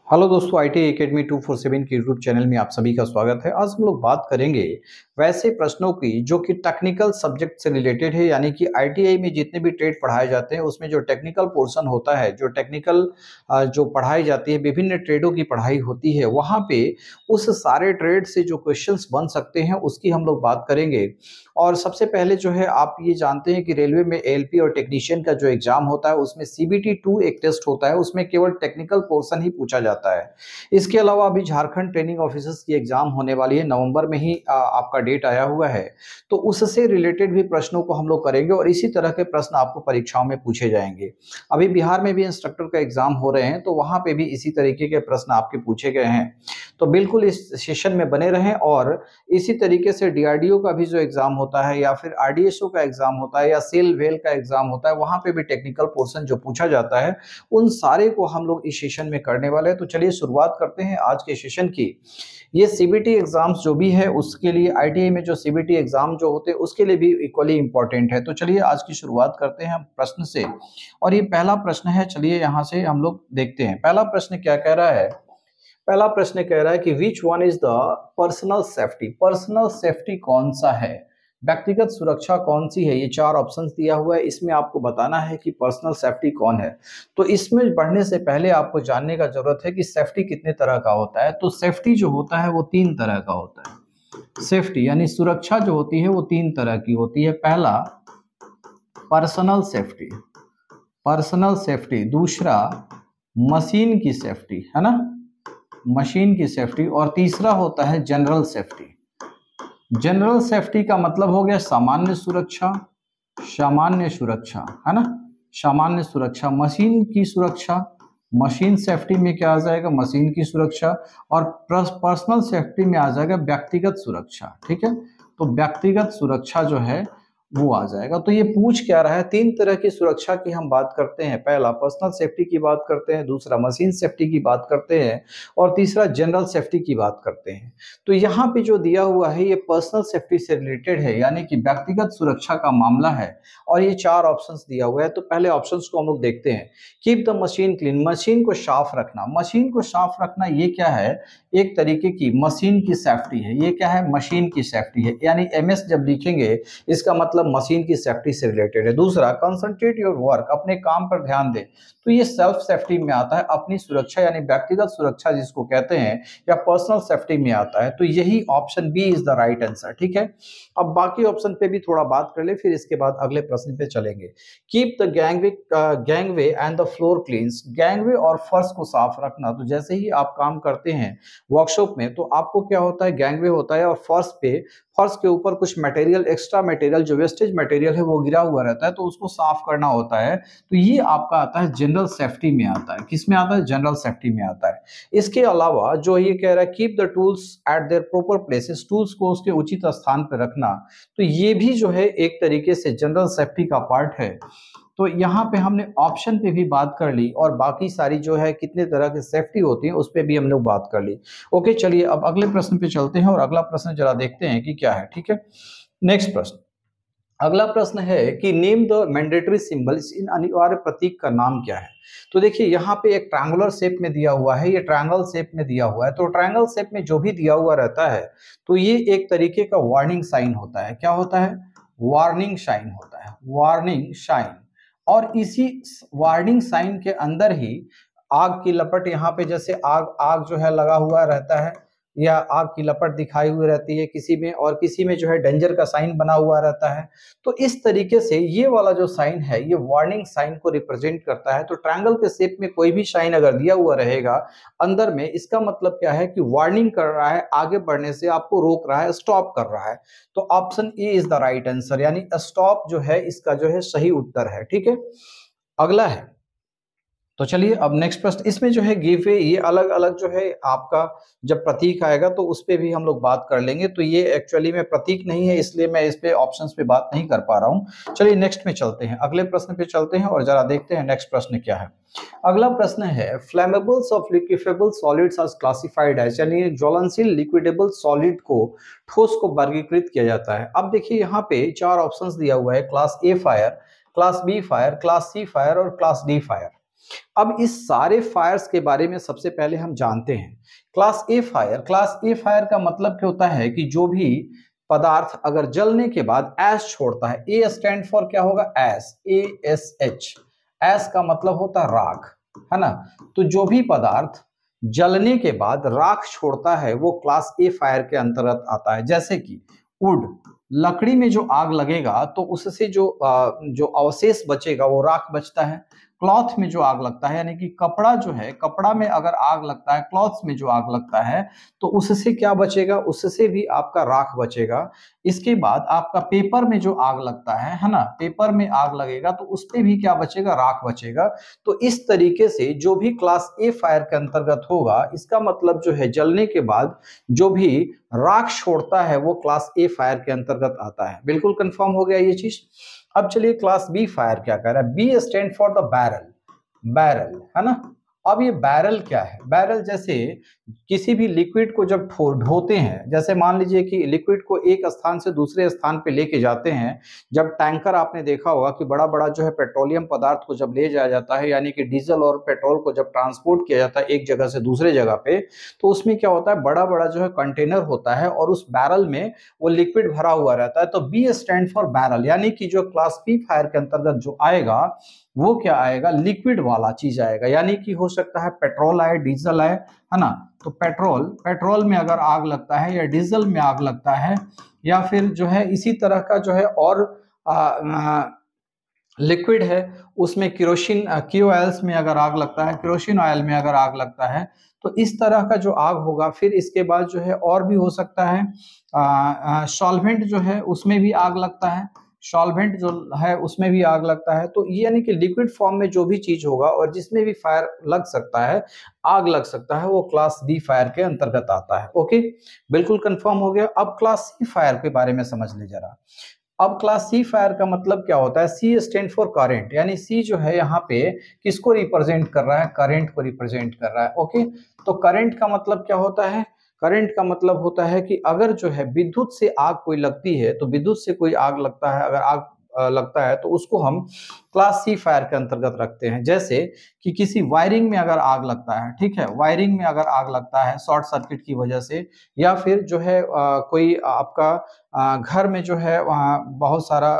Hello दोस्तों, IT academy 247 के YouTube channel में आप सभी का स्वागत है। आज हम लोग बात करेंगे वैसे प्रश्नों की जो कि टेक्निकल सब्जेक्ट से रिलेटेड है, यानी कि आईटीआई में जितने भी ट्रेड पढ़ाए जाते हैं उसमें जो टेक्निकल पोर्शन होता है, जो टेक्निकल जो पढ़ाई जाती है, विभिन्न ट्रेडों की पढ़ाई होती है, वहाँ पे उस सारे ट्रेड से जो क्वेश्चंस बन सकते हैं उसकी हम लोग बात करेंगे। और सबसे पहले जो है, आप ये जानते हैं कि रेलवे में एएलपी और टेक्नीशियन का जो एग्जाम होता है उसमें सीबीटी 2 एक टेस्ट होता है, उसमें केवल टेक्निकल पोर्शन ही पूछा जाता है। इसके अलावा अभी झारखंड ट्रेनिंग ऑफिसर्स की एग्जाम होने वाली है, नवंबर में ही आपका डेट आया हुआ है, तो उससे रिलेटेड भी प्रश्नों को हम लोग करेंगे और इसी तरह के प्रश्न आपको परीक्षाओं में पूछे जाएंगे। अभी बिहार में भी इंस्ट्रक्टर का एग्जाम हो रहे हैं, तो वहां पे भी इसी तरीके के प्रश्न आपके पूछे गए हैं। तो बिल्कुल इस सेशन में बने रहें। और इसी तरीके से डीआरडीओ का भी जो एग्जाम होता है, या फिर आरडीएसओ का एग्जाम होता है, या सेल वेल का एग्जाम होता है, वहां पे भी टेक्निकल पोर्शन जो पूछा जाता है उन सारे को हम लोग इस सेशन में करने वाले हैं। तो चलिए शुरुआत करते हैं आज के सेशन की। ये सीबीटी एग्जाम्स जो भी है उसके लिए, आईटीआई में जो सीबीटी एग्जाम जो होते हैं उसके लिए भी इक्वली इंपॉर्टेंट है। तो चलिए आज की शुरुआत करते हैं हम प्रश्न से। और ये पहला प्रश्न है, चलिए यहाँ से हम लोग देखते हैं पहला प्रश्न क्या कह रहा है। पहला प्रश्न कह रहा है कि which one is the personal safety. Personal safety कौन सा है, व्यक्तिगत सुरक्षा कौन सी है। ये चार ऑप्शंस दिया हुआ है, इसमें आपको बताना है कि पर्सनल सेफ्टी कौन है। तो इसमें बढ़ने से पहले आपको जानने का जरूरत है कि सेफ्टी कितने तरह का होता है। तो सेफ्टी जो होता है वो तीन तरह का होता है। सेफ्टी यानी सुरक्षा जो होती है वो तीन तरह की होती है। पहला पर्सनल सेफ्टी, पर्सनल सेफ्टी। दूसरा मशीन की सेफ्टी, है ना, मशीन की सेफ्टी। और तीसरा होता है जनरल सेफ्टी। जनरल सेफ्टी का मतलब हो गया सामान्य सुरक्षा, सामान्य सुरक्षा, है ना, सामान्य सुरक्षा। मशीन की सुरक्षा, मशीन सेफ्टी में क्या आ जाएगा, मशीन की सुरक्षा। और पर्सनल सेफ्टी में आ जाएगा व्यक्तिगत सुरक्षा। ठीक है, तो व्यक्तिगत सुरक्षा जो है वो आ जाएगा। तो ये पूछ क्या रहा है, तीन तरह की सुरक्षा की हम बात करते हैं। पहला पर्सनल सेफ्टी की बात करते हैं, दूसरा मशीन सेफ्टी की बात करते हैं, और तीसरा जनरल सेफ्टी की बात करते हैं। तो यहाँ पे जो दिया हुआ है ये पर्सनल सेफ्टी से रिलेटेड है, यानी कि व्यक्तिगत सुरक्षा का मामला है। और ये चार ऑप्शंस दिया हुआ है। तो पहले ऑप्शंस को हम लोग देखते हैं। Keep the machine clean, machine को साफ रखना। मशीन को साफ रखना ये क्या है, एक तरीके की मशीन की सेफ्टी है। ये क्या है, मशीन की सेफ्टी है, यानी एमएस जब लिखेंगे इसका मतलब मशीन की सेफ्टी से रिलेटेड है। दूसरा कंसंट्रेट योर वर्क, अपने काम पर ध्यान दे, तो ये सेल्फ सेफ्टी में आता है, अपनी सुरक्षा यानी व्यक्तिगत सुरक्षा जिसको कहते हैं, या पर्सनल सेफ्टी में आता है। तो यही option B is the right answer. ठीक है, अब बाकी ऑप्शन पे भी थोड़ा बात कर ले, फिर इसके बाद अगले प्रश्न पे चलेंगे। Keep the gangway and the floor cleans, gangway और फर्श को साफ रखना। तो जैसे ही आप काम करते हैं वर्कशॉप में, तो आपको क्या होता है, गैंगवे होता है, और फर्श के ऊपर कुछ मटेरियल, एक्स्ट्रा मटेरियल, जो वेस्टेज मटेरियल है वो गिरा हुआ रहता है, तो उसको साफ करना होता है। तो ये आपका आता है जनरल सेफ्टी में आता है। किस में आता है, जनरल सेफ्टी में आता है। इसके अलावा जो ये कह रहा है keep the tools eight there proper places, tools को उसके उचित स्थान पर रखना, तो ये भी जो है एक तरीके से जनरल सेफ्टी का पार्ट है। तो यहाँ पे हमने ऑप्शन पे भी बात कर ली, और बाकी सारी जो है कितने तरह की सेफ्टी होती है उस पे भी हम लोग बात कर ली। ओके, चलिए अब अगले प्रश्न पे चलते हैं, और अगला प्रश्न जरा देखते हैं कि क्या है। ठीक है, नेक्स्ट प्रश्न, अगला प्रश्न है कि नेम द मैंडेटरी सिंबल्स, इन अनिवार्य प्रतीक का नाम क्या है। तो देखिए यहाँ पे एक ट्रायंगुलर शेप में दिया हुआ है, ये ट्रायंगल शेप में दिया हुआ है। तो ट्रायंगल शेप में जो भी दिया हुआ रहता है तो ये एक तरीके का वार्निंग साइन होता है। क्या होता है, वार्निंग साइन होता है, वार्निंग साइन। और इसी वार्निंग साइन के अंदर ही आग की लपट, यहाँ पे जैसे आग आग जो है लगा हुआ रहता है, या आग की लपट दिखाई हुई रहती है किसी में, और किसी में जो है डेंजर का साइन बना हुआ रहता है। तो इस तरीके से ये वाला जो साइन है ये वार्निंग साइन को रिप्रेजेंट करता है। तो ट्रायंगल के शेप में कोई भी साइन अगर दिया हुआ रहेगा अंदर में, इसका मतलब क्या है कि वार्निंग कर रहा है, आगे बढ़ने से आपको रोक रहा है, स्टॉप कर रहा है। तो option A is the right answer, यानी स्टॉप जो है इसका जो है सही उत्तर है। ठीक है, अगला है, तो चलिए अब नेक्स्ट प्रश्न, इसमें जो है गिव वे, ये अलग अलग जो है आपका जब प्रतीक आएगा तो उस पे भी हम लोग बात कर लेंगे। तो ये एक्चुअली में प्रतीक नहीं है, इसलिए मैं इस पे ऑप्शंस पे बात नहीं कर पा रहा हूँ। चलिए नेक्स्ट में चलते हैं, अगले प्रश्न पे चलते हैं, और जरा देखते हैं नेक्स्ट प्रश्न क्या है। अगला प्रश्न है flammables of liquidable solids are classified as, यानी ज्वलनशील लिक्विडेबल सॉलिड को, ठोस को वर्गीकृत किया जाता है। अब देखिए यहाँ पे चार ऑप्शंस दिया हुआ है, class A fire, class B fire, class C fire और क्लास डी फायर। अब इस सारे फायर्स के बारे में सबसे पहले हम जानते हैं। Class A fire, class A fire का मतलब क्या होता है कि जो भी पदार्थ अगर जलने के बाद ऐश छोड़ता है, ए स्टैंड फॉर क्या होगा, ऐश, ASH, ऐश का मतलब होता है राख, है ना। तो जो भी पदार्थ जलने के बाद राख छोड़ता है वो क्लास ए फायर के अंतर्गत आता है। जैसे कि वुड, लकड़ी में जो आग लगेगा तो उससे जो अवशेष बचेगा वो राख बचता है। क्लॉथ में जो आग लगता है, यानी कि कपड़ा जो है, कपड़ा में अगर आग लगता है, क्लॉथ्स में जो आग लगता है तो उससे क्या बचेगा, उससे भी आपका राख बचेगा। इसके बाद आपका पेपर में जो आग लगता है ना, पेपर में आग लगेगा तो उस पे भी क्या बचेगा, राख बचेगा। तो इस तरीके से जो भी क्लास ए फायर के अंतर्गत होगा, इसका मतलब जो है जलने के बाद जो भी राख छोड़ता है वो क्लास ए फायर के अंतर्गत आता है। बिल्कुल कंफर्म हो गया ये चीज। अब चलिए क्लास बी फायर क्या कह रहा है। B stand for the barrel, barrel, है ना। अब ये बैरल क्या है, बैरल जैसे किसी भी लिक्विड को जब ढोते हैं, जैसे मान लीजिए कि लिक्विड को एक स्थान से दूसरे स्थान पे लेके जाते हैं, जब टैंकर, आपने देखा होगा कि बड़ा बड़ा जो है पेट्रोलियम पदार्थ को जब ले जाया जाता है, यानी कि डीजल और पेट्रोल को जब ट्रांसपोर्ट किया जाता है एक जगह से दूसरे जगह पे, तो उसमें क्या होता है, बड़ा बड़ा जो है कंटेनर होता है और उस बैरल में वो लिक्विड भरा हुआ रहता है। तो बी स्टैंड फॉर बैरल, यानी कि जो क्लास बी फायर के अंतर्गत जो आएगा वो क्या आएगा, लिक्विड वाला चीज आएगा। यानी कि हो सकता है पेट्रोल आए, डीजल आए, है ना। तो पेट्रोल में अगर आग लगता है या डीजल में आग लगता है, या फिर जो है इसी तरह का जो है और लिक्विड है, उसमें केरोसिन, ऑयल्स में अगर आग लगता है, केरोसिन ऑयल में अगर आग लगता है, तो इस तरह का जो आग होगा। फिर इसके बाद जो है और भी हो सकता है सॉल्वेंट जो है उसमें भी आग लगता है, सॉल्वेंट जो है उसमें भी आग लगता है। तो ये यानी कि लिक्विड फॉर्म में जो भी चीज होगा और जिसमें भी फायर लग सकता है, आग लग सकता है, वो क्लास बी फायर के अंतर्गत आता है। ओके, बिल्कुल कंफर्म हो गया। अब क्लास सी फायर के बारे में समझ ले जरा। अब क्लास सी फायर का मतलब क्या होता है, सी स्टैंड फॉर करंट, यानी सी जो है यहाँ पे किसको रिप्रेजेंट कर रहा है, करंट को रिप्रेजेंट कर रहा है। ओके, तो करंट का मतलब क्या होता है, करंट का मतलब होता है कि अगर जो है विद्युत से आग कोई लगती है, तो विद्युत से कोई आग लगता है, अगर आग लगता है तो उसको हम क्लास सी फायर के अंतर्गत रखते हैं। जैसे कि किसी वायरिंग में अगर आग लगता है, ठीक है, वायरिंग में अगर आग लगता है शॉर्ट सर्किट की वजह से, या फिर जो है कोई आपका घर में जो है वहाँ बहुत सारा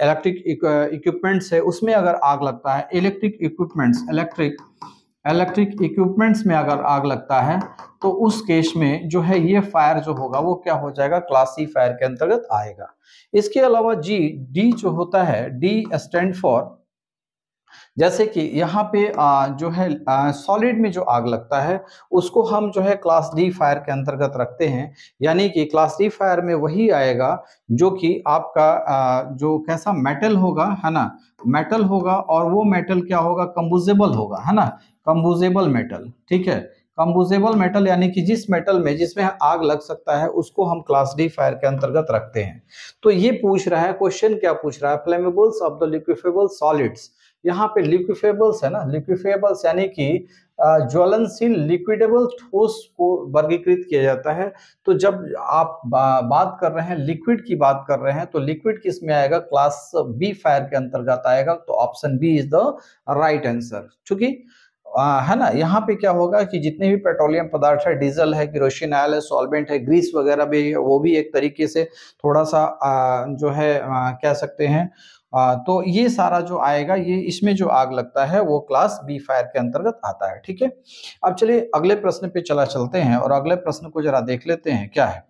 इलेक्ट्रिक इक्विपमेंट्स है, उसमें अगर आग लगता है, इलेक्ट्रिक इक्विपमेंट्स में अगर आग लगता है, तो उस केस में जो है ये फायर जो होगा वो क्या हो जाएगा, क्लास सी फायर के अंतर्गत आएगा। इसके अलावा डी जो होता है, डी स्टैंड फॉर, जैसे कि यहाँ पे जो है सॉलिड में जो आग लगता है उसको हम जो है क्लास डी फायर के अंतर्गत रखते हैं। यानी कि क्लास डी फायर में वही आएगा जो कि आपका जो कैसा मेटल होगा, है ना, मेटल होगा, और वो मेटल क्या होगा, कंबुजेबल होगा, है ना, कंबुजेबल मेटल, ठीक है। कंबुजेबल मेटल यानी कि जिस मेटल में जिसमें आग लग सकता है उसको हम क्लास डी फायर के अंतर्गत रखते हैं। तो ये पूछ रहा है, क्वेश्चन क्या पूछ रहा है, फ्लेमेबल्स ऑफ द लिक्विफेबल सॉलिड्स। यहाँ पे लिक्विफेबल्स है ना, लिक्विफेबल्स यानी कि ज्वलनशील लिक्विडेबल ठोस को वर्गीकृत किया जाता है। तो जब आप बात कर रहे हैं लिक्विड की बात कर रहे हैं, तो लिक्विड किस में आएगा, क्लास बी फायर के अंतर्गत आएगा। तो option B is the right answer. चूंकि है ना, यहाँ पे क्या होगा कि जितने भी पेट्रोलियम पदार्थ है, डीजल है, केरोसिन ऑयल है, सॉल्वेंट है, ग्रीस वगैरह भी है, वो भी एक तरीके से थोड़ा सा जो है कह सकते हैं, तो ये सारा जो आएगा, ये इसमें जो आग लगता है वो क्लास बी फायर के अंतर्गत आता है। ठीक है, अब चलिए अगले प्रश्न पे चलते हैं और अगले प्रश्न को जरा देख लेते हैं क्या है।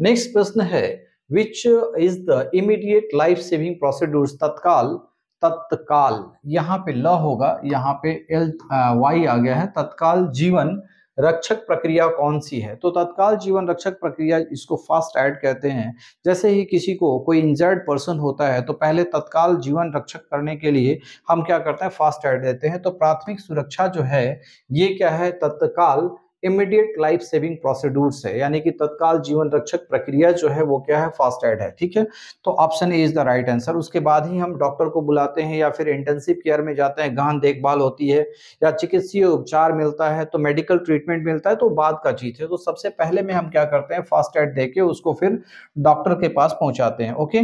नेक्स्ट प्रश्न है, which is the immediate life saving procedures, तत्काल, यहाँ पे ल होगा, यहाँ पे एल वाई आ गया है, तत्काल जीवन रक्षक प्रक्रिया कौन सी है। तो तत्काल जीवन रक्षक प्रक्रिया, इसको फास्ट एड कहते हैं। जैसे ही किसी को कोई इंजर्ड पर्सन होता है तो पहले तत्काल जीवन रक्षक करने के लिए हम क्या करते हैं, फास्ट एड देते हैं। तो प्राथमिक सुरक्षा जो है ये क्या है, तत्काल इमीडिएट लाइफ सेविंग प्रोसीड्यूर्स है, यानी कि तत्काल जीवन रक्षक प्रक्रिया जो है वो क्या है, फास्ट एड है। ठीक है, तो option A is the right answer. उसके बाद ही हम डॉक्टर को बुलाते हैं या फिर इंटेंसिव केयर में जाते हैं, गहन देखभाल होती है या चिकित्सीय उपचार मिलता है, तो मेडिकल ट्रीटमेंट मिलता है, तो बाद का चीज है। तो सबसे पहले में हम क्या करते हैं, फास्ट एड देके उसको फिर डॉक्टर के पास पहुंचाते हैं। ओके,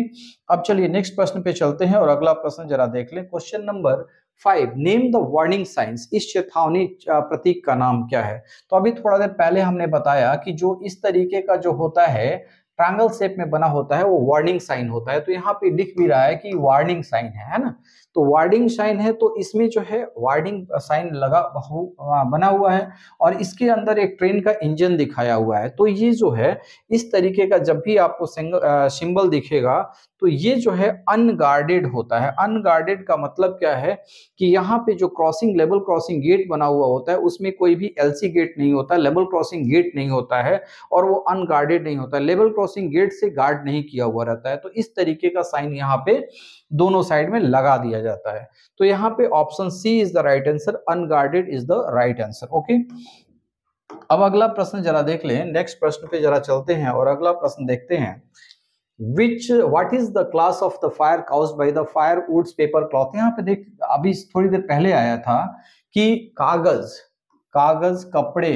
अब चलिए नेक्स्ट प्रश्न पे चलते हैं और अगला प्रश्न जरा देख लें। Question number 5 name the warning science, इस चेतावनी प्रतीक का नाम क्या है। तो अभी थोड़ा देर पहले हमने बताया कि जो इस तरीके का जो होता है ट्रायंगल शेप में बना होता है वो वार्निंग साइन होता है। तो यहाँ पे लिख भी रहा है कि वार्निंग साइन है ना। तो वार्निंग साइन है तो इसमें जो है वार्निंग साइन बना हुआ है और इसके अंदर एक ट्रेन का इंजन दिखाया हुआ है। तो ये जो है इस तरीके का जब भी आपको सिंबल दिखेगा तो ये जो है अनगार्डेड होता है। अनगार्डेड का मतलब क्या है कि यहाँ पे जो क्रॉसिंग लेवल क्रॉसिंग गेट बना हुआ होता है उसमें कोई भी एलसी गेट नहीं होता, लेवल क्रॉसिंग गेट नहीं होता है और वो अनगार्डेड नहीं होता है, लेवल क्रॉसिंग गेट से गार्ड नहीं किया हुआ रहता है। तो इस तरीके का साइन यहाँ पे दोनों साइड में लगा दिया जाता है। तो यहाँ पे option C is the right answer, unguarded is the right answer. Okay, अब अगला प्रश्न जरा देख लें, नेक्स्ट प्रश्न पे जरा चलते हैं और अगला प्रश्न देखते हैं। what is the class of the fire caused by the firewoods paper cloth। यहाँ पे देख अभी थोड़ी देर पहले आया था कि कागज कपड़े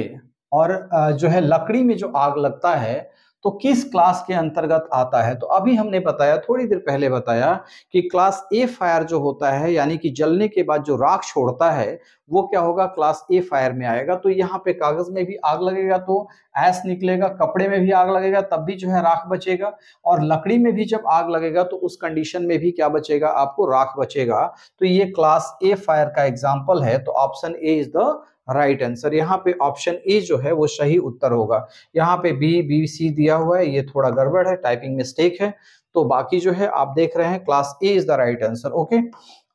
और जो है लकड़ी में जो आग लगता है तो किस क्लास के अंतर्गत आता है। तो अभी हमने बताया, थोड़ी देर पहले बताया कि क्लास ए फायर जो होता है यानी कि जलने के बाद जो राख छोड़ता है वो क्या होगा, क्लास ए फायर में आएगा। तो यहाँ पे कागज में भी आग लगेगा तो ऐश निकलेगा, कपड़े में भी आग लगेगा तब भी जो है राख बचेगा, और लकड़ी में भी जब आग लगेगा तो उस कंडीशन में भी क्या बचेगा, आपको राख बचेगा। तो ये क्लास ए फायर का एग्जाम्पल है। तो option A is the right answer. यहाँ पे ऑप्शन ए जो है वो सही उत्तर होगा। यहाँ पे बी सी दिया हुआ है, ये थोड़ा गड़बड़ है, टाइपिंग मिस्टेक है। तो बाकी जो है आप देख रहे हैं class A is the right answer. Okay,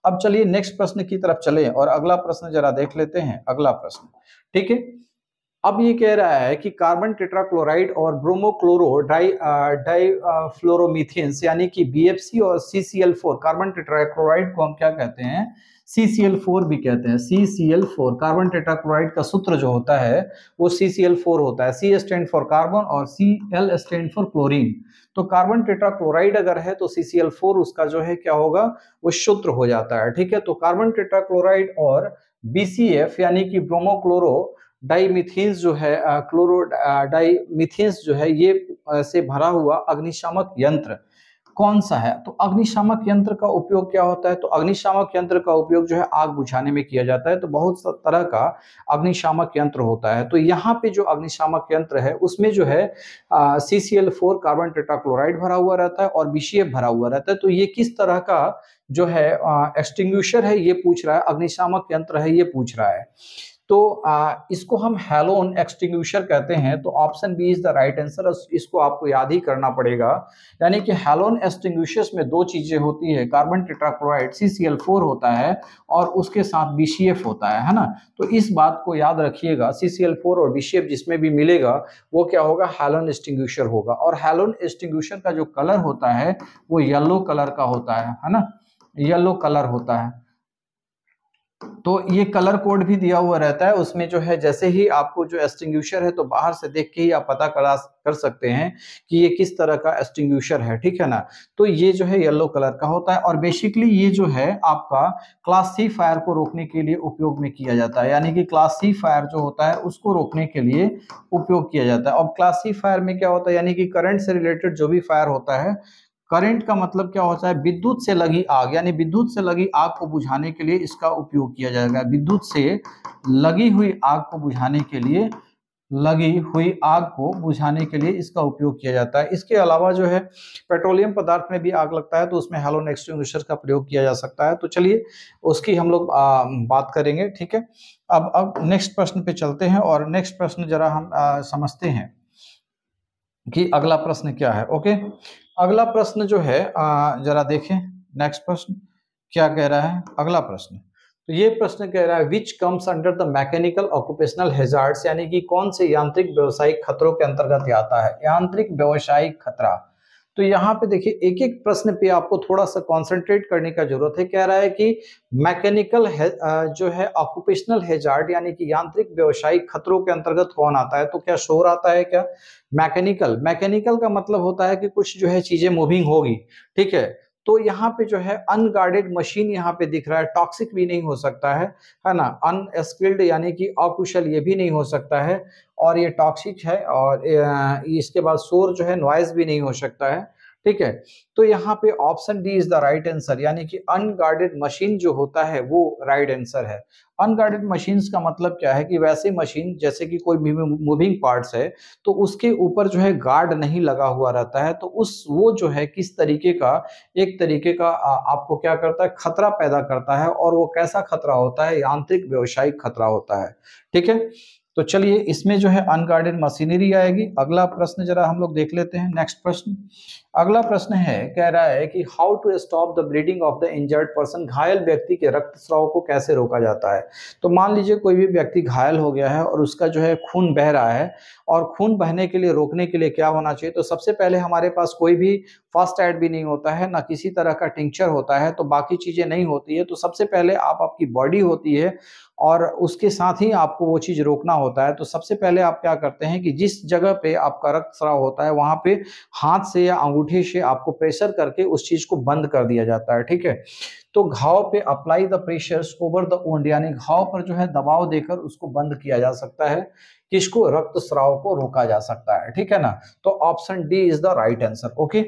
अब चलिए नेक्स्ट प्रश्न की तरफ चलें और अगला प्रश्न जरा देख लेते हैं। अगला प्रश्न, ठीक है, अब ये कह रहा है कि कार्बन टेट्राक्लोराइड और ब्रोमोक्लोरो डाइफ्लोरोमीथेन्स यानी कि BFC और CCl4, कार्बन टेट्राक्लोराइड को हम क्या कहते हैं, CCl4 भी कहते हैं। CCl4 कार्बन टेट्राक्लोराइड का सूत्र जो होता है वो CCl4 होता है। C स्टैंड फॉर कार्बन और Cl स्टैंड फॉर क्लोरीन। तो कार्बन टेट्राक्लोराइड अगर है तो CCl4 उसका जो है क्या होगा, वो सूत्र हो जाता है। ठीक है, तो कार्बन टेट्राक्लोराइड और BCF यानी कि ब्रोमोक्लोरो डाइमिथेन्स जो है क्लोरो डाइमिथेन्स जो है ये से भरा हुआ अग्निशामक यंत्र कौन सा है। तो अग्निशामक यंत्र का उपयोग क्या होता है, तो अग्निशामक यंत्र का उपयोग जो है आग बुझाने में किया जाता है। तो बहुत सा तरह का अग्निशामक यंत्र होता है। तो यहाँ पे जो अग्निशामक यंत्र है उसमें जो है CCl4 कार्बन टेट्राक्लोराइड भरा हुआ रहता है और BCF भरा हुआ रहता है। तो ये किस तरह का जो है एक्सटिंग्विशर है ये पूछ रहा है, अग्निशामक यंत्र है ये पूछ रहा है। तो इसको हम हैलोन एक्सटिंग्विशर कहते हैं। तो option B is the right answer, इसको आपको याद ही करना पड़ेगा। यानी कि हैलोन एक्सटिंग्विशर्स में दो चीजें होती है, कार्बन टेट्राक्लोराइड CCl4 होता है और उसके साथ BCF होता है ना। तो इस बात को याद रखिएगा, CCl4 और BCF जिसमें भी मिलेगा वो क्या होगा, हैलोन एक्सटिंग्विशर होगा। और हैलोन एक्सटिंग्विशर का जो कलर होता है वो येलो कलर का होता है ना, येलो कलर होता है। तो ये कलर कोड भी दिया हुआ रहता है उसमें जो है, जैसे ही आपको जो एक्सटिंग्विशर है तो बाहर से देख के ही आप पता कर सकते हैं कि ये किस तरह का एक्सटिंग्विशर है। ठीक है ना, तो ये जो है येलो कलर का होता है और बेसिकली ये जो है आपका क्लास C फायर को रोकने के लिए उपयोग में किया जाता है। यानी कि क्लास C फायर जो होता है उसको रोकने के लिए उपयोग किया जाता है। और क्लास C फायर में क्या होता है, यानी कि करंट से रिलेटेड जो भी फायर होता है, करंट का मतलब क्या होता है, विद्युत से लगी आग, यानी विद्युत से लगी आग को बुझाने के लिए इसका उपयोग किया जाएगा। विद्युत से लगी हुई आग को बुझाने के लिए, लगी हुई आग को बुझाने के लिए इसका उपयोग किया जाता है। इसके अलावा जो है पेट्रोलियम पदार्थ में भी आग लगता है तो उसमें हैलोन एक्सटिंग्विशर का प्रयोग किया जा सकता है। तो चलिए उसकी हम लोग बात करेंगे। ठीक है, अब नेक्स्ट प्रश्न पे चलते हैं और नेक्स्ट प्रश्न जरा हम समझते हैं कि अगला प्रश्न क्या है। ओके, अगला प्रश्न जो है जरा देखें, नेक्स्ट प्रश्न क्या कह रहा है। अगला प्रश्न, तो ये प्रश्न कह रहा है which comes under the mechanical occupational hazards, यानी कि कौन से यांत्रिक व्यावसायिक खतरों के अंतर्गत आता है। यांत्रिक व्यावसायिक खतरा, तो यहाँ पे देखिए एक एक प्रश्न पे आपको थोड़ा सा कंसंट्रेट करने का जरूरत है। कह रहा है कि मैकेनिकल जो है ऑक्यूपेशनल हैजार्ड यानी कि यांत्रिक व्यावसायिक खतरों के अंतर्गत कौन आता है। तो क्या शोर आता है क्या, मैकेनिकल का मतलब होता है कि कुछ जो है चीजें मूविंग होगी। ठीक है, तो यहाँ पे जो है अनगार्डेड मशीन यहाँ पे दिख रहा है, टॉक्सिक भी नहीं हो सकता है ना, अनस्किल्ड यानी कि अकुशल ये भी नहीं हो सकता है, और ये टॉक्सिक है, और इसके बाद शोर जो है नॉइज भी नहीं हो सकता है। ठीक है। तो यहाँ पे option D is the right answer, यानी कि अनगार्डेड मशीन जो होता है वो राइट आंसर है। अनगार्डेड मशीन्स का मतलब क्या है कि वैसे मशीन जैसे कि कोई मूविंग पार्ट्स है तो उसके ऊपर जो है गार्ड नहीं लगा हुआ रहता है, तो उस वो जो है किस तरीके का, एक तरीके का आपको क्या करता है, खतरा पैदा करता है। और वो कैसा खतरा होता है, यांत्रिक व्यवसायिक खतरा होता है। ठीक है, तो चलिए इसमें जो है अनगार्डेड मशीनरी आएगी। अगला प्रश्न जरा हम लोग देख लेते हैं। नेक्स्ट प्रश्न, अगला प्रश्न है, कह रहा है कि how to stop the bleeding of the injured person, घायल व्यक्ति के रक्तस्राव को कैसे रोका जाता है। तो मान लीजिए कोई भी व्यक्ति घायल हो गया है और उसका जो है खून बह रहा है, और खून बहने के लिए रोकने के लिए क्या होना चाहिए। तो सबसे पहले हमारे पास कोई भी फर्स्ट एड भी नहीं होता है, ना किसी तरह का टिंक्चर होता है, तो बाकी चीजें नहीं होती है। तो सबसे पहले आपकी बॉडी होती है और उसके साथ ही आपको वो चीज रोकना होता है। तो सबसे पहले आप क्या करते हैं कि जिस जगह पे आपका रक्तस्राव होता है वहां पे हाथ से या अंगूठे से आपको प्रेशर करके उस चीज को बंद कर दिया जाता है। ठीक है, तो घाव पे apply the pressures over the wound, यानी घाव पर जो है दबाव देकर उसको बंद किया जा सकता है। किसको, रक्तस्राव को रोका जा सकता है। ठीक है ना, तो option D is the right answer. Okay,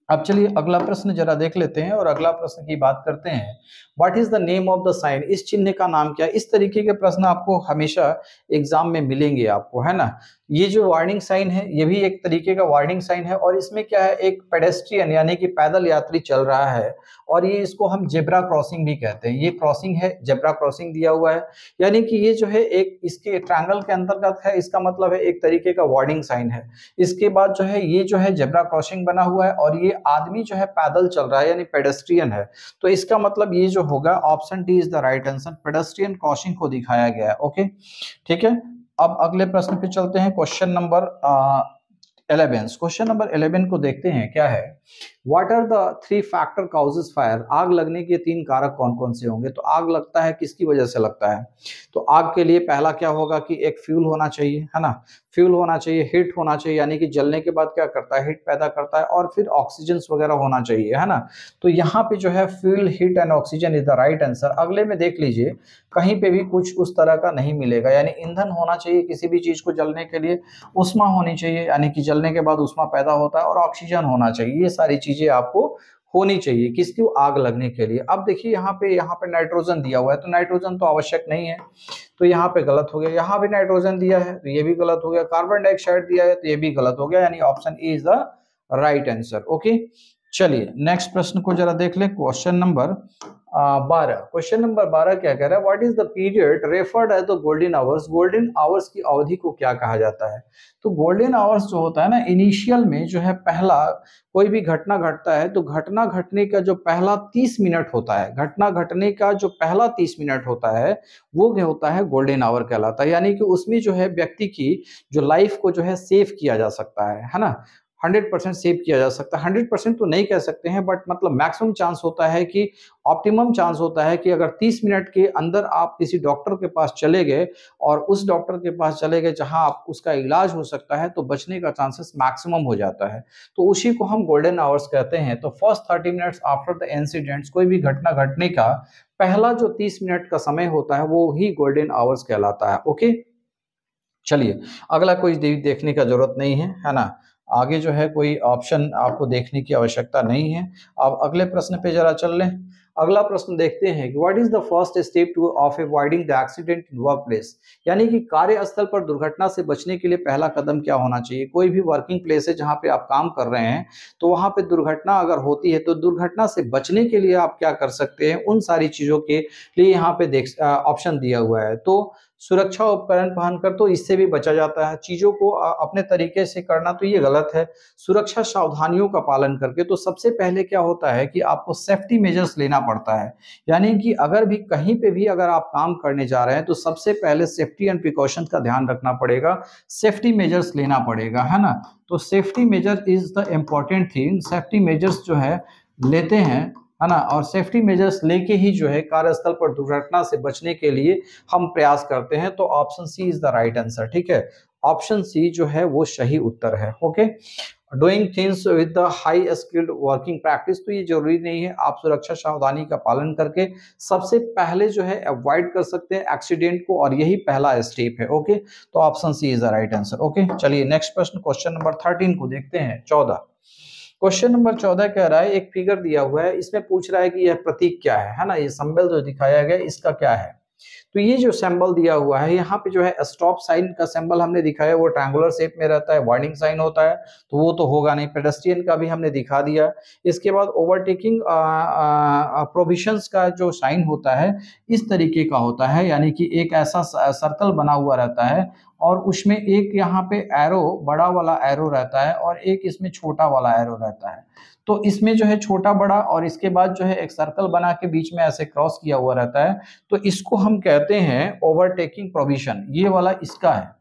अब चलिए अगला प्रश्न जरा देख लेते हैं और अगला प्रश्न की बात करते हैं। What is the name of the sign, इस चिन्ह का नाम क्या है। इस तरीके के प्रश्न आपको हमेशा एग्जाम में मिलेंगे आपको, है ना। ये जो वार्निंग साइन है ये भी एक तरीके का वार्निंग साइन है, और इसमें क्या है, एक पेडेस्ट्रियन यानी कि पैदल यात्री चल रहा है, और ये इसको हम जेब्रा क्रॉसिंग भी कहते हैं। ये क्रॉसिंग है, जेब्रा क्रॉसिंग दिया हुआ है, यानी कि ये जो है एक इसके ट्रायंगल के अंतर्गत है, इसका मतलब है एक तरीके का वार्निंग साइन है। इसके बाद जो है ये जो है जेब्रा क्रॉसिंग बना हुआ है, और ये आदमी जो है पैदल चल रहा है यानी पेडेस्ट्रियन है। तो इसका मतलब ये जो होगा option D is the right answer, pedestrian crossing को दिखाया गया है। ओके, ठीक है। अब अगले प्रश्न पे चलते हैं। क्वेश्चन नंबर 11, क्वेश्चन नंबर 11 को देखते हैं। क्या है, what are the 3 factor causes fire, आग लगने के 3 कारक कौन कौन से होंगे। तो आग लगता है किसकी वजह से लगता है। तो आग के लिए पहला क्या होगा कि एक फ्यूल होना चाहिए, है ना, फ्यूल होना चाहिए, हीट होना चाहिए, यानी कि जलने के बाद क्या करता है, हीट पैदा करता है, और फिर ऑक्सीजन वगैरह होना चाहिए, है ना। तो यहाँ पे जो है fuel, heat and oxygen is the right answer. अगले में देख लीजिए, कहीं पे भी कुछ उस तरह का नहीं मिलेगा, यानी ईंधन होना चाहिए किसी भी चीज को जलने के लिए, उष्मा होनी चाहिए यानी कि जलने के बाद उष्मा पैदा होता है, और ऑक्सीजन होना चाहिए। ये सारी चीजें आपको होनी चाहिए किसकी, आग लगने के लिए। अब देखिए यहाँ पे नाइट्रोजन दिया हुआ है, तो नाइट्रोजन तो आवश्यक नहीं है, तो यहाँ पे गलत हो गया। यहाँ भी नाइट्रोजन दिया है तो ये भी गलत हो गया। कार्बन डाइऑक्साइड दिया है तो ये भी गलत हो गया, यानी option A is the right answer. Okay, चलिए नेक्स्ट प्रश्न को जरा देख लें। क्वेश्चन नंबर 12, क्वेश्चन नंबर 12 क्या कह रहा है, what is the period referred as the golden hours, golden hours की अवधि को क्या कहा जाता है। तो गोल्डन आवर्स जो होता है ना, इनिशियल में जो है पहला कोई भी घटना घटता है तो घटना घटने का जो पहला 30 मिनट होता है, घटना घटने का जो पहला 30 मिनट होता है वो क्या होता है, गोल्डन आवर कहलाता है। यानी कि उसमें जो है व्यक्ति की जो लाइफ को जो है सेव किया जा सकता है ना, 100% सेव किया जा सकता है। 100% तो नहीं कह सकते हैं, बट मतलब मैक्सिमम चांस होता है कि, ऑप्टिमम चांस होता है कि अगर 30 मिनट के अंदर आप किसी डॉक्टर के पास चले गए, और उस डॉक्टर के पास चले गए जहां आप उसका इलाज हो सकता है, तो बचने का चांसेस मैक्सिमम हो जाता है। तो उसी को हम गोल्डन आवर्स कहते हैं। तो first 30 minutes after the incidents, कोई भी घटना घटने का पहला जो 30 मिनट का समय होता है वो ही गोल्डन आवर्स कहलाता है। ओके, चलिए अगला कोई देखने का जरूरत नहीं है ना, आगे जो है कोई ऑप्शन आपको देखने की आवश्यकता नहीं है। अब अगले प्रश्न पे जरा चल लें। अगला प्रश्न देखते हैं कि what is the first step two of avoiding the accident in work place, यानी कि कार्यस्थल पर दुर्घटना से बचने के लिए पहला कदम क्या होना चाहिए। कोई भी वर्किंग प्लेस है जहां पे आप काम कर रहे हैं, तो वहां पे दुर्घटना अगर होती है तो दुर्घटना से बचने के लिए आप क्या कर सकते हैं, उन सारी चीजों के लिए यहाँ पे देख ऑप्शन दिया हुआ है। तो सुरक्षा उपकरण पहनकर तो इससे भी बचा जाता है, चीजों को अपने तरीके से करना तो ये गलत है, सुरक्षा सावधानियों का पालन करके। तो सबसे पहले क्या होता है कि आपको सेफ्टी मेजर्स लेना पड़ता है, यानी कि अगर भी कहीं पे भी अगर आप काम करने जा रहे हैं तो सबसे पहले सेफ्टी एंड प्रिकॉशंस का ध्यान रखना पड़ेगा, सेफ्टी मेजर्स लेना पड़ेगा, है ना। तो safety major is the important thing, safety measures जो है लेते हैं, है ना, और सेफ्टी मेजर्स लेके ही जो है कार्यस्थल पर दुर्घटना से बचने के लिए हम प्रयास करते हैं। तो option C is the right answer. ठीक है, ऑप्शन सी जो है वो सही उत्तर है। Okay, doing things with the high skilled working practice, तो ये जरूरी नहीं है, आप सुरक्षा सावधानी का पालन करके सबसे पहले जो है अवॉइड कर सकते हैं एक्सीडेंट को, और यही पहला स्टेप है। ओके, तो option C is the right answer. Okay, चलिए नेक्स्ट प्रश्न, क्वेश्चन नंबर 13 को देखते हैं। 14, क्वेश्चन नंबर 14 कह रहा है एक फिगर दिया हुआ है, इसमें पूछ रहा है कि यह प्रतीक क्या है ना, ये सिंबल जो दिखाया गया इसका क्या है। तो ये जो सिंबल दिया हुआ है यहाँ पे जो है स्टॉप साइन का सिंबल हमने दिखाया, वो ट्रायंगुलर शेप में रहता है, वार्निंग साइन होता है तो वो तो होगा नहीं। पेडेस्ट्रियन का भी हमने दिखा दिया। इसके बाद ओवरटेकिंग प्रोविजंस का जो साइन होता है इस तरीके का होता है, यानी कि एक ऐसा सर्कल बना हुआ रहता है और उसमें एक यहाँ पे एरो, बड़ा वाला एरो रहता है और एक इसमें छोटा वाला एरो रहता है। तो इसमें जो है छोटा बड़ा और इसके बाद जो है एक सर्कल बना के बीच में ऐसे क्रॉस किया हुआ रहता है, तो इसको हम कहते हैं ओवरटेकिंग प्रोविजन, ये वाला इसका है।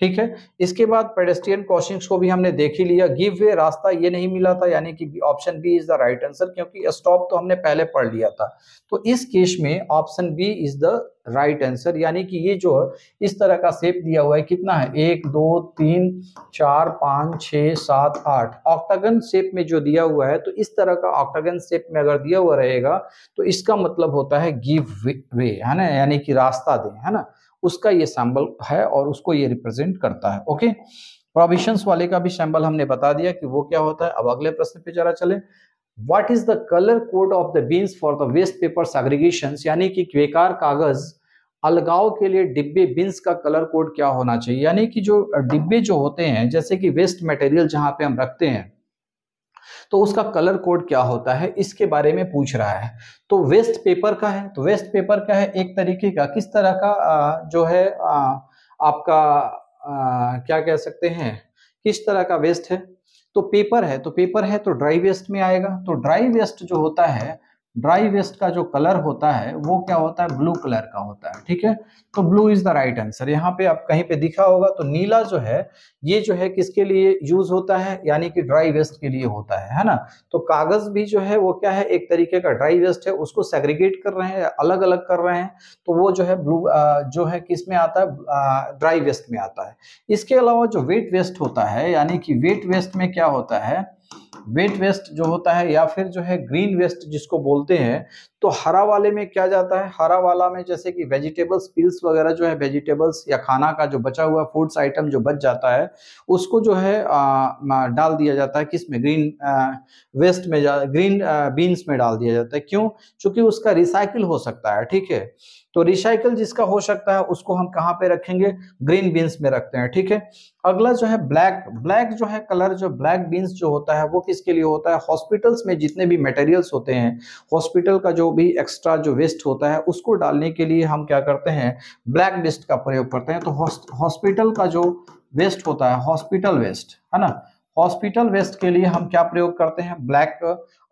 ठीक है, इसके बाद पेडेस्ट्रियन क्रॉसिंग्स को भी हमने देख ही लिया। गिव वे रास्ता ये नहीं मिला था, यानी कि option B is the right answer, क्योंकि स्टॉप तो हमने पहले पढ़ लिया था। तो इस केस में option B is the right answer, यानी कि ये जो इस तरह का शेप दिया हुआ है, कितना है 1 2 3 4 5 6 7 8 ऑक्टागन शेप में जो दिया हुआ है, तो इस तरह का ऑक्टागन शेप में अगर दिया हुआ रहेगा तो इसका मतलब होता है गिव वे, है ना, यानी कि रास्ता दें, है ना, उसका ये सिंबल है और उसको ये रिप्रेजेंट करता है। ओके, प्रोविजंस वाले का भी सिंबल हमने बता दिया कि वो क्या होता है। अब अगले प्रश्न पे जरा चले। What is the colour code of the bins for the waste paper segregation, यानी कि बेकार कागज अलगाव के लिए डिब्बे बिन्स का कलर कोड क्या होना चाहिए। यानी कि जो डिब्बे जो होते हैं, जैसे कि वेस्ट मटेरियल जहां पे हम रखते हैं, तो उसका कलर कोड क्या होता है, इसके बारे में पूछ रहा है। तो वेस्ट पेपर का है, तो वेस्ट पेपर का है एक तरीके का, किस तरह का जो है आपका क्या कह सकते हैं, किस तरह का वेस्ट है, तो पेपर है, तो पेपर है तो ड्राई वेस्ट में आएगा। तो ड्राई वेस्ट जो होता है, ड्राई वेस्ट का जो कलर होता है वो क्या होता है, ब्लू कलर का होता है। ठीक है, तो blue is the right answer. यहाँ पे आप कहीं पे दिखा होगा तो नीला जो है ये जो है किसके लिए यूज होता है, यानी कि ड्राई वेस्ट के लिए होता है ना। तो कागज भी जो है वो क्या है, एक तरीके का ड्राई वेस्ट है, उसको सेग्रीगेट कर रहे हैं, अलग अलग कर रहे हैं, तो वो जो है ब्लू जो है किस में आता है, ड्राई वेस्ट में आता है। इसके अलावा जो वेट वेस्ट होता है, यानी कि वेट वेस्ट में क्या होता है, वेट वेस्ट जो होता है या फिर जो है ग्रीन वेस्ट जिसको बोलते हैं, तो हरा वाले में क्या जाता है, हरा वाला में जैसे कि वेजिटेबल्स पील्स वगैरह जो है, वेजिटेबल्स या खाना का जो बचा हुआ फूड्स आइटम जो बच जाता है उसको जो है डाल दिया जाता है किसमें, ग्रीन वेस्ट में, ग्रीन बीन्स में डाल दिया जाता है। क्यों, क्योंकि उसका रिसाइकिल हो सकता है। ठीक है, तो रिसाइकिल जिसका हो सकता है उसको हम कहाँ पे रखेंगे, ग्रीन बीन्स में रखते हैं। ठीक है, अगला जो है ब्लैक, ब्लैक जो है कलर, जो ब्लैक बीन्स जो होता है वो किसके लिए होता है, हॉस्पिटल्स में जितने भी मटेरियल्स होते हैं, हॉस्पिटल का जो भी एक्स्ट्रा जो वेस्ट होता है उसको डालने के लिए हम क्या करते हैं, ब्लैक वेस्ट का प्रयोग करते हैं। तो हॉस्पिटल का जो वेस्ट होता है, हॉस्पिटल वेस्ट, है ना, हॉस्पिटल वेस्ट के लिए हम क्या प्रयोग करते हैं, ब्लैक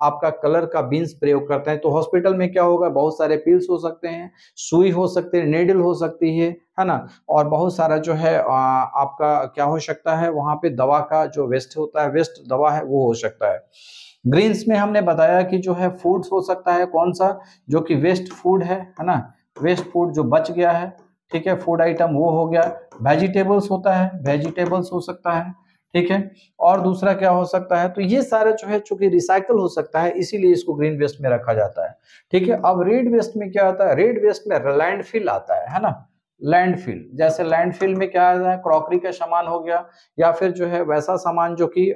आपका कलर का बीन्स प्रयोग करते हैं। तो हॉस्पिटल में क्या होगा, बहुत सारे पिल्स हो सकते हैं, सुई हो सकते हैं, नेडल हो सकती है ना, और बहुत सारा जो है आपका क्या हो सकता है, वहां पे दवा का जो वेस्ट होता है, वेस्ट दवा है वो हो सकता है। ग्रीन्स में हमने बताया कि जो है फूड्स हो सकता है, कौन सा, जो कि वेस्ट फूड है ना, वेस्ट फूड जो बच गया है, ठीक है, फूड आइटम वो हो गया। वेजिटेबल्स होता है, वेजिटेबल्स हो सकता है, ठीक है, और दूसरा क्या हो सकता है, तो ये सारे जो है चूंकि रिसाइकल हो सकता है इसीलिए इसको ग्रीन वेस्ट में रखा जाता है। ठीक है, अब रेड वेस्ट में क्या आता है, रेड वेस्ट में लैंडफिल आता है ना, लैंडफिल, जैसे लैंडफिल में क्या आता है, क्रॉकरी का सामान हो गया या फिर जो है वैसा सामान जो कि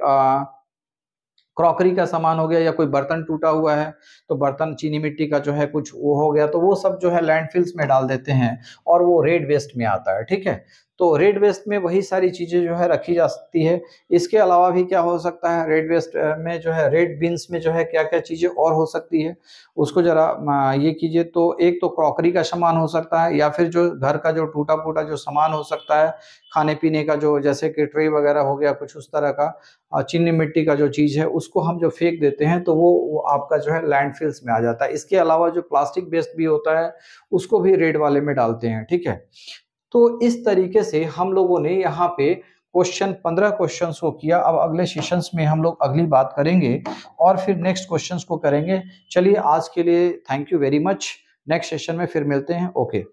क्रॉकरी का सामान हो गया, या कोई बर्तन टूटा हुआ है तो बर्तन चीनी मिट्टी का जो है कुछ वो हो गया, तो वो सब जो है लैंडफिल्स में डाल देते हैं और वो रेड वेस्ट में आता है। ठीक है, तो रेड वेस्ट में वही सारी चीजें जो है रखी जा सकती है। इसके अलावा भी क्या हो सकता है, रेड वेस्ट में जो है, रेड बीन्स में जो है क्या क्या चीजें और हो सकती है, उसको जरा ये कीजिए। तो एक तो क्रॉकरी का सामान हो सकता है, या फिर जो घर का जो टूटा फूटा जो सामान हो सकता है, खाने पीने का जो, जैसे कि ट्रे वगैरह हो गया कुछ उस तरह का, चीनी मिट्टी का जो चीज है उसको हम जो फेंक देते हैं तो वो आपका जो है लैंडफिल्स में आ जाता है। इसके अलावा जो प्लास्टिक वेस्ट भी होता है उसको भी रेड वाले में डालते हैं। ठीक है, तो इस तरीके से हम लोगों ने यहाँ पे 15 क्वेश्चंस को किया। अब अगले सेशंस में हम लोग अगली बात करेंगे और फिर नेक्स्ट क्वेश्चंस को करेंगे। चलिए आज के लिए thank you very much, next session में फिर मिलते हैं। ओके।